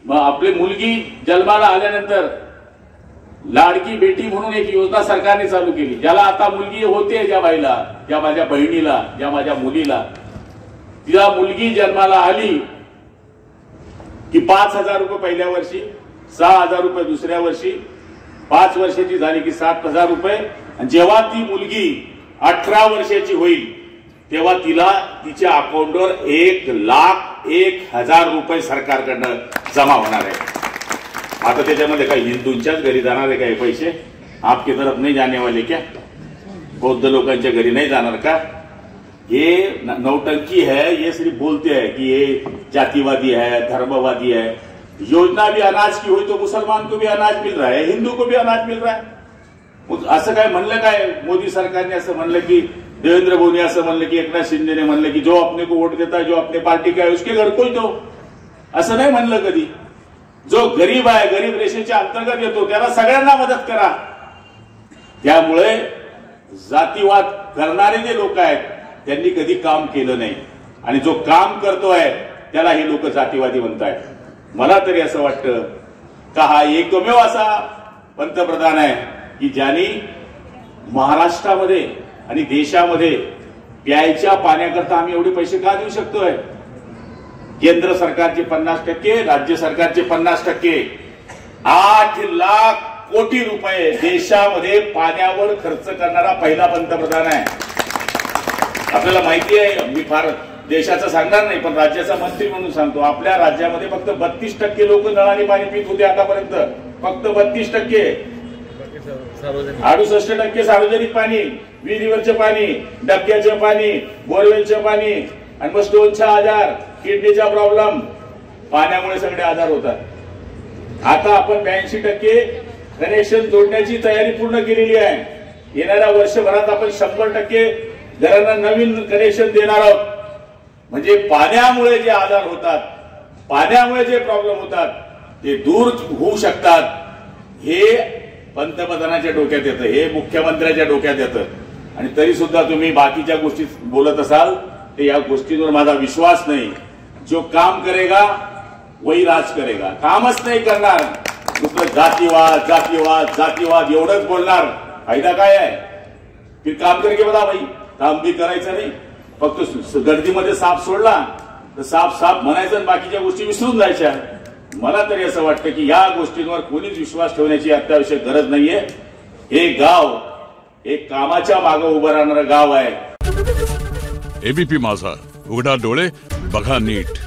मग आपली मुलगी जन्माला आल्यानंतर लाडकी बेटी म्हणून एक योजना सरकारने चालू केली, ज्याला आता मुलगी होते, ज्या बाईला, ज्या माझ्या बहिणीला, ज्या माझ्या मुलीला, तिला मुलगी जन्माला आली की 5,000 रुपये पहिल्या वर्षी, 6,000 रुपये दुसऱ्या वर्षी, 5 वर्षाची झाली की 7,000 रुपये, आणि जेव्हा ती मुलगी 18 वर्षाची होईल तेव्हा तिला तिच्या अकाउंटवर 1,01,000 रुपये सरकारकडनं जमा होणार आहे। आता त्याच्यामध्ये काही हिंदूंच्याच घरी जाणार आहे का हे पैसे? आपकी तरफ नहीं जाने वाले क्या? बौद्ध लोकांच्या घरी नहीं जाणार का? ये नौटंकी है, ये सिर्फ बोलते हैं कि ये जातिवादी है, धर्मवादी है। योजना भी अनाज की हुई तो मुसलमान को भी अनाज मिल रहा है, हिंदू को भी अनाज मिल रहा है। असं काय म्हणलं काय मोदी सरकारने? असं म्हणलं की देवेंद्र भाऊने असं म्हणलं की एकनाथ शिंदेने म्हणलं की जो अपने को वोट देता है, जो अपने पार्टी का है उसके घर को ही दो, असं नाही म्हणलं कधी। जो गरीब आहे, गरीब रेषेच्या अंतर्गत येतो, त्याला सगळ्यांना मदत करा। त्यामुळे जातीवाद करणारे जे लोक आहेत त्यांनी कधी काम केलं नाही, आणि जो काम करतोय त्याला हे लोक जातीवादी म्हणतायत। मला तरी असं वाटतं का हा एकमेव असा पंतप्रधान आहे की ज्यांनी महाराष्ट्रामध्ये आणि देशामध्ये प्यायच्या पाण्याकरता आम्ही एवढे पैसे का देऊ शकतोय? केंद्र सरकारचे 50%, राज्य सरकारचे 50%, 8 लाख कोटी रुपये देशामध्ये पाण्यावर खर्च करणारा पहिला पंतप्रधान आहे। आपल्याला माहिती आहे, मी फार देशाचं सांगणार नाही पण राज्याचा मंत्री म्हणून सांगतो, आपल्या राज्यामध्ये फक्त 32% लोक नळाने पाणी पित होते आतापर्यंत, फक्त 32%। 68% सार्वजनिक पाणी, विहिरीवरचं पाणी, डबक्याचं पाणी, बोरवेलचं पाणी, आणि मग स्टोनचा आजार, किडनीचा प्रॉब्लेम, पाण्यामुळे सगळे आजार होतात। आता आपण 82% कनेक्शन जोडण्याची तयारी पूर्ण केलेली आहे। येणाऱ्या वर्षभरात आपण 100% घरांना नवीन कनेक्शन देणार आहोत। म्हणजे पाण्यामुळे जे आजार होतात, पाण्यामुळे जे प्रॉब्लेम होतात ते दूर होऊ शकतात, हे पंतप्रधानाच्या डोक्यात येतं, हे मुख्यमंत्र्यांच्या डोक्यात येतं। आणि तरी सुद्धा तुम्ही बाकीच्या गोष्टी बोलत असाल तर या गोष्टींवर माझा विश्वास नाही। जो काम करेगा वही राज करेगा, कामच नाही करणार, नुसतं जातीवाद जातीवाद जातीवाद एवढंच बोलणार, फायदा काय आहे? फिर काम करके बघा भाई, काम भी करायचं नाही, फक्त गर्दीमध्ये साप सोडला तर साप साप म्हणायचं आणि बाकीच्या गोष्टी विसरून जायच्या। मला तरी असं वाटतं की या गोष्टींवर कोणीच विश्वास ठेवण्याची अत्यावश्यक गरज नाहीये। हे गाव एक कामाच्या मागे उभं राहणारं गाव आहे। एबीपी माझा, उघडा डोळे बघा नीट।